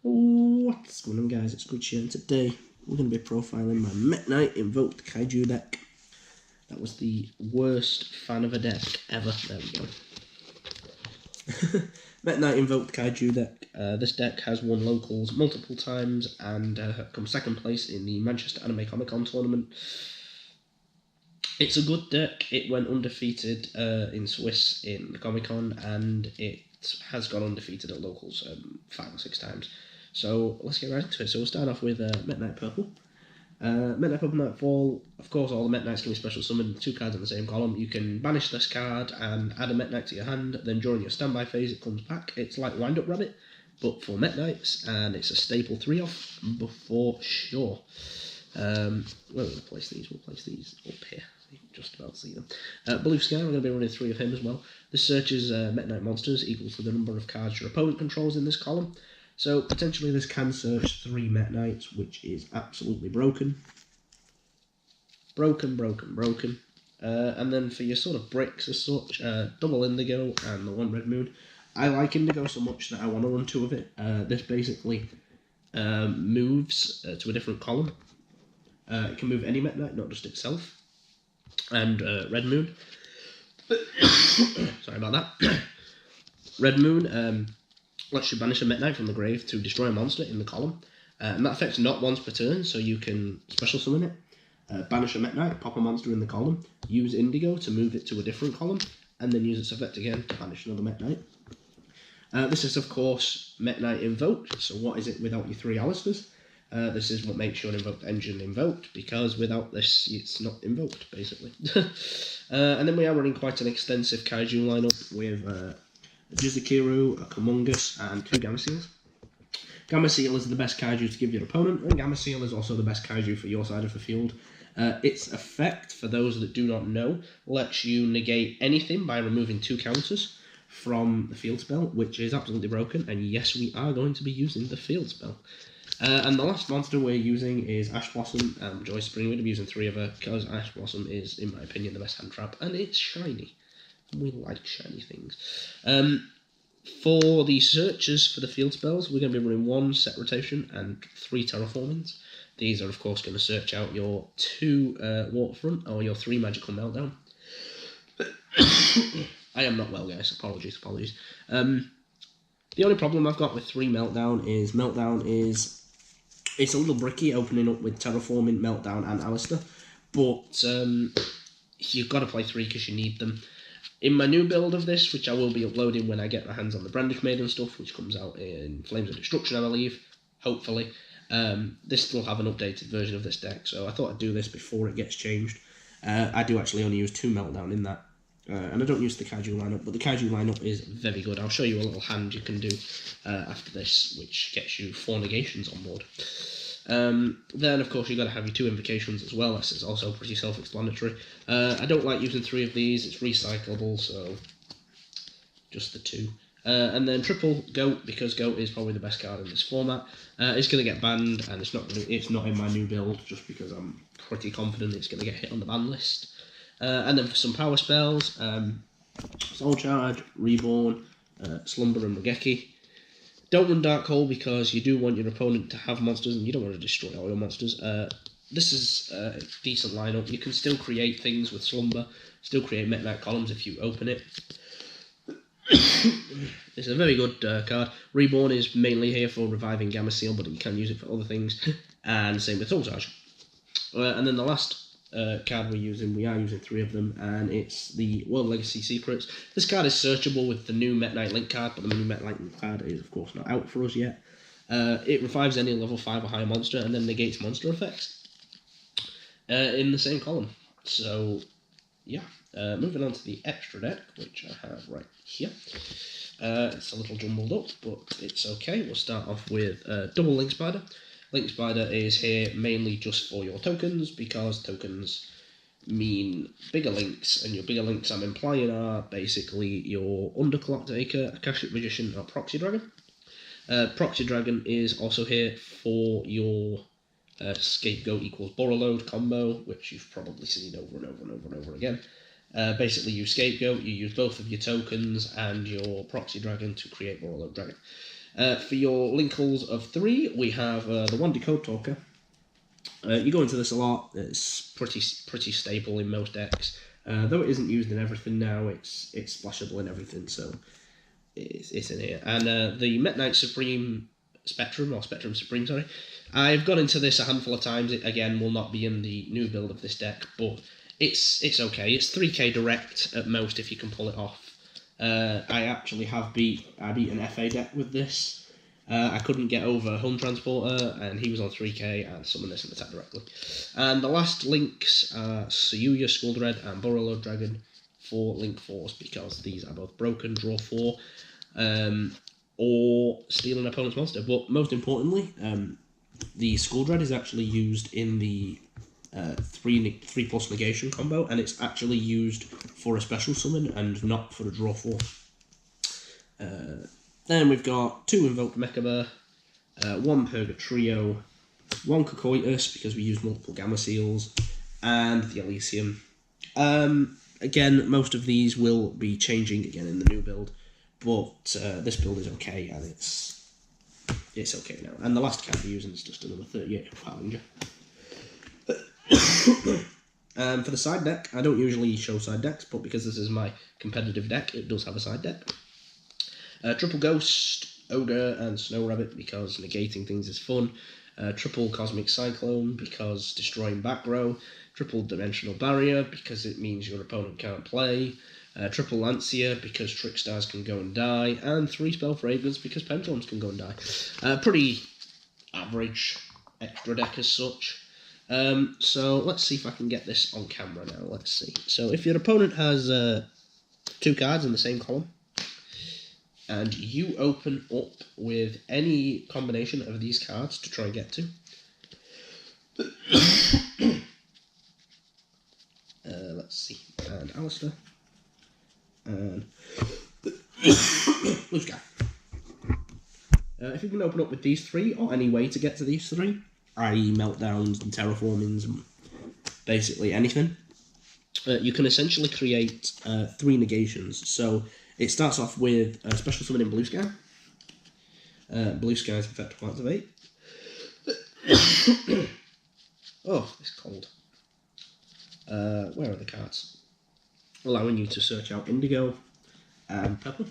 What's going on, guys? It's Good here, and today we're going to be profiling my Mekk-knight Invoked Kaiju deck. That was the worst fan of a deck ever. There we go. Mekk-knight Invoked Kaiju deck. This deck has won locals multiple times and come second place in the Manchester Anime Comic-Con tournament. It's a good deck. It went undefeated in Swiss in the Comic-Con, and it has gone undefeated at locals 5 or 6 times. So let's get right into it. So we'll start off with Mekk-knight Purple. Mekk-knight Purple Nightfall. Of course, all the Mekk-knights can be special summoned, 2 cards in the same column. You can banish this card and add a Mekk-knight to your hand. Then during your standby phase, it comes back. It's like Wind-Up Rabbit, but for Mekk-knights, and it's a staple 3-off for sure. Where will we place these? We'll place these up here. You can just about see them. Blue Sky, we're going to be running 3 of him as well. This searches Mekk-knight monsters equal to the number of cards your opponent controls in this column. So potentially this can search 3 Mekk-knights, which is absolutely broken. Broken. And then for your sort of bricks as such, double Indigo and the 1 Red Moon. I like Indigo so much that I want to run 2 of it. This basically moves to a different column. It can move any Mekk-knight, not just itself. And Red Moon. Sorry about that. Red Moon lets you banish a Mekk-knight from the grave to destroy a monster in the column. And that affects not once per turn, so you can special summon it. Banish a Mekk-knight, pop a monster in the column, use Indigo to move it to a different column, and then use its effect again to banish another Mekk-knight. This is, of course, Mekk-knight Invoked, so what is it without your 3 Alistairs? This is what makes your Invoked engine invoked, because without this, it's not invoked, basically. And then we are running quite an extensive Kaiju lineup with a Jizukiru, a Kumongus, and 2 Gamma-Seals. Gamma-Seal is the best Kaiju to give your opponent, and Gamma-Seal is also the best Kaiju for your side of the field. Its effect, for those that do not know, lets you negate anything by removing 2 counters from the field spell, which is absolutely broken, and yes, we are going to be using the field spell. And the last monster we're using is Ash Blossom and Joy Spring. We're going to be using 3 of her, because Ash Blossom is, in my opinion, the best hand trap, and it's shiny. We like shiny things. For the searches for the field spells, we're going to be running 1 set rotation and 3 terraformings. These are, of course, going to search out your 2 waterfront or your 3 magical meltdown. I am not well, guys. Apologies. The only problem I've got with 3 meltdown is it's a little bricky opening up with terraforming, meltdown, and Alistair, but you've got to play 3 because you need them. In my new build of this, which I will be uploading when I get my hands on the Brandish Maiden stuff, which comes out in Flames of Destruction, I believe, hopefully, this will have an updated version of this deck, so I thought I'd do this before it gets changed. I do actually only use 2 meltdown in that, and I don't use the Kaiju lineup, but the Kaiju lineup is very good. I'll show you a little hand you can do after this, which gets you 4 negations on board. Then, of course, you've got to have your 2 invocations as well. This is also pretty self-explanatory. I don't like using 3 of these. It's recyclable, so just the 2. And then triple Goat, because Goat is probably the best card in this format. It's going to get banned, and it's not in my new build, just because I'm pretty confident it's going to get hit on the ban list. And then for some power spells, Soul Charge, Reborn, Slumber, and Regeki. Don't run Dark Hole because you do want your opponent to have monsters and you don't want to destroy all your monsters. This is a decent lineup. You can still create things with Slumber, still create Mekk-knight columns if you open it. It's a very good card. Reborn is mainly here for reviving Gamma-Seal, but you can use it for other things. And same with Soul Charge. And then the last card we are using 3 of them, and it's the World Legacy Secrets. This card is searchable with the new Mekk-knight Link card, but the new Mekk-knight Link card is, of course, not out for us yet. It revives any level 5 or higher monster, and then negates monster effects in the same column. So, yeah. Moving on to the extra deck, which I have right here. It's a little jumbled up, but it's okay. We'll start off with double Link Spider. Link Spider is here mainly just for your tokens, because tokens mean bigger links, and your bigger links I'm implying are basically your Underclock Taker, Akashic Magician, or Proxy Dragon. Proxy Dragon is also here for your Scapegoat equals Borreload combo, which you've probably seen over and over again. Basically, you Scapegoat, you use both of your tokens and your Proxy Dragon to create Borreload Dragon. For your Linkles of 3, we have the 1 Decode Talker. You go into this a lot. It's pretty stable in most decks. Though it isn't used in everything now, it's splashable in everything, so it's in here. And the Mekk-knight Supreme Spectrum, or Spectrum Supreme, sorry. I've gone into this a handful of times. It, again, will not be in the new build of this deck, but it's okay. It's 3k direct at most if you can pull it off. I actually have beat an FA deck with this. I couldn't get over Home Transporter, and he was on 3k, and summon this and attack directly. And the last links are Sayuya, Skuldred, and Borrelord Dragon for Link 4s, because these are both broken, draw 4, or steal an opponent's monster. But most importantly, the Skuldred is actually used in the 3+ negation combo, and it's actually used for a special summon and not for a draw 4. Then we've got 2 Invoked Mekka, 1 Purgatrio, 1 Cocoitus, because we use multiple Gamma Seals, and the Elysium. Again, most of these will be changing again in the new build, but this build is okay, and it's okay now. And the last card we're using is just another 38 Harbinger. For the side deck, I don't usually show side decks, but because this is my competitive deck, it does have a side deck. Triple Ghost, Ogre, and Snow Rabbit, because negating things is fun. Triple Cosmic Cyclone, because destroying back row. Triple Dimensional Barrier, because it means your opponent can't play. Triple Lancia, because Trickstars can go and die. And 3 Spell Fragrance, because Pendulums can go and die. Pretty average extra deck as such. So let's see if I can get this on camera now. Let's see. So if your opponent has 2 cards in the same column, and you open up with any combination of these cards to try and get to. Let's see. And Alistair. And Blue Sky. If you can open up with these 3, or any way to get to these 3, i.e. meltdowns and terraformings and basically anything, you can essentially create 3 negations. So it starts off with a special summon in Blue Sky. Blue Sky's effect will activate. Oh, it's cold. Where are the cards? Allowing you to search out Indigo and Purple.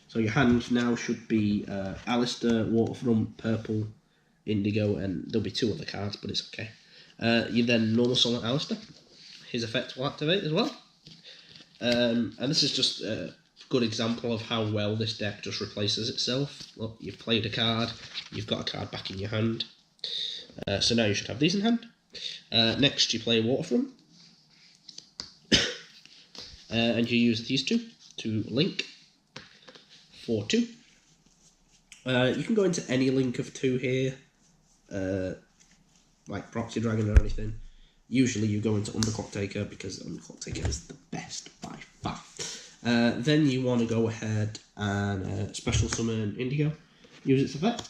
So your hand now should be Alistair, Waterfront, Purple, Indigo, and there'll be 2 other cards, but it's okay. You then normal summon Alistair. His effect will activate as well. And this is just a good example of how well this deck just replaces itself. Look, you've played a card, you've got a card back in your hand. So now you should have these in hand. Next you play Waterfront. And you use these 2 to link for 2. You can go into any link of 2 here, like Proxy Dragon or anything. Usually you go into Underclock Taker, because Underclock Taker is the best by far. Then you want to go ahead and special summon Indigo. Use its effect.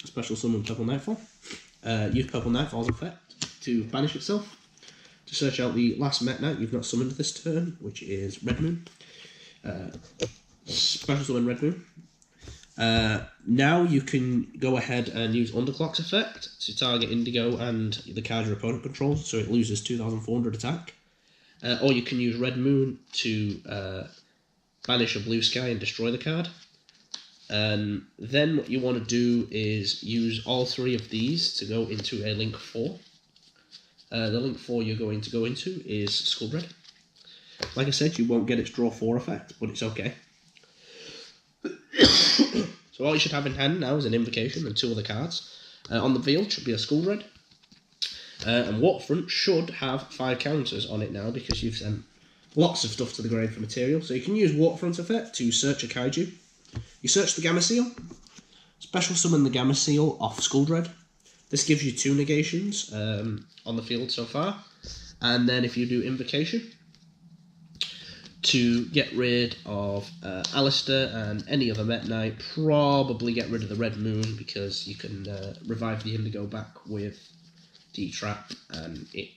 Special summon Purple Nightfall. Use Purple Nightfall's effect to banish itself. To search out the last Mekk-knight you've not summoned this turn, which is Red Moon. Special summon Red Moon. Now you can go ahead and use Underclock's effect to target Indigo and the card your opponent controls, so it loses 2,400 attack. Or you can use Red Moon to banish a Blue Sky and destroy the card. And then what you want to do is use all 3 of these to go into a Link 4. The Link 4 you're going to go into is Skuldred. Like I said, you won't get its draw 4 effect, but it's okay. So all you should have in hand now is an Invocation and 2 other cards. On the field should be a Skuldred. And Waterfront should have 5 counters on it now, because you've sent lots of stuff to the grave for material. So you can use Waterfront effect to search a Kaiju. You search the Gamma Seal. Special summon the Gamma Seal off Skuldred. This gives you 2 negations on the field so far. And then if you do Invocation, to get rid of Alistair and any other Mekk-knight, probably get rid of the Red Moon, because you can revive the Indigo back with D-Trap, and it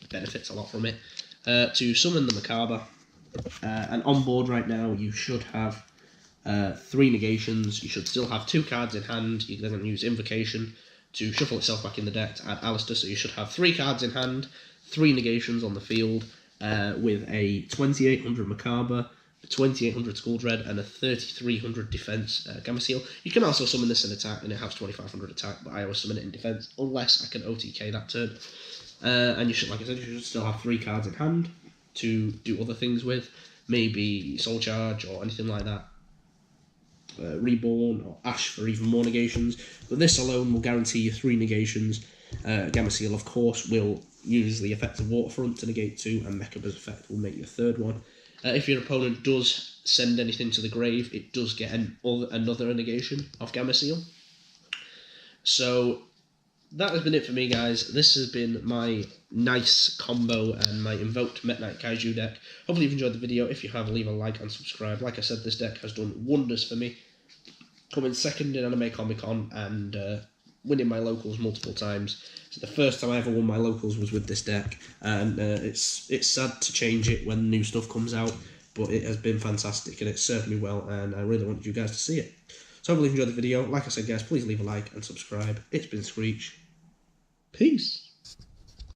benefits a lot from it. To summon the Macabre, and on board right now you should have 3 negations. You should still have 2 cards in hand. You can then use Invocation to shuffle itself back in the deck to add Alistair, so you should have 3 cards in hand, 3 negations on the field, with a 2800 Macabre, a 2800 Skull Dread, and a 3300 defense Gamma Seal. You can also summon this in attack, and it has 2500 attack, but I always summon it in defense, unless I can OTK that turn. And you should, like I said, you should still have 3 cards in hand to do other things with, maybe Soul Charge or anything like that. Reborn or Ash for even more negations, but this alone will guarantee you 3 negations. Gamma Seal, of course, will use the effect of Waterfront to negate 2, and Mekka's effect will make your 3rd one. If your opponent does send anything to the grave, it does get another negation of Gamma Seal. So that has been it for me, guys. This has been my nice combo and my Invoked Mekk-knight Kaiju deck. Hopefully you've enjoyed the video. If you have, leave a like and subscribe. Like I said, this deck has done wonders for me. Coming second in Anime Comic Con and winning my locals multiple times. So the first time I ever won my locals was with this deck, and it's sad to change it when new stuff comes out, but it has been fantastic and it's served me well, and I really want you guys to see it. So hopefully you enjoyed the video. Like I said, guys, please leave a like and subscribe. It's been Screech. Peace.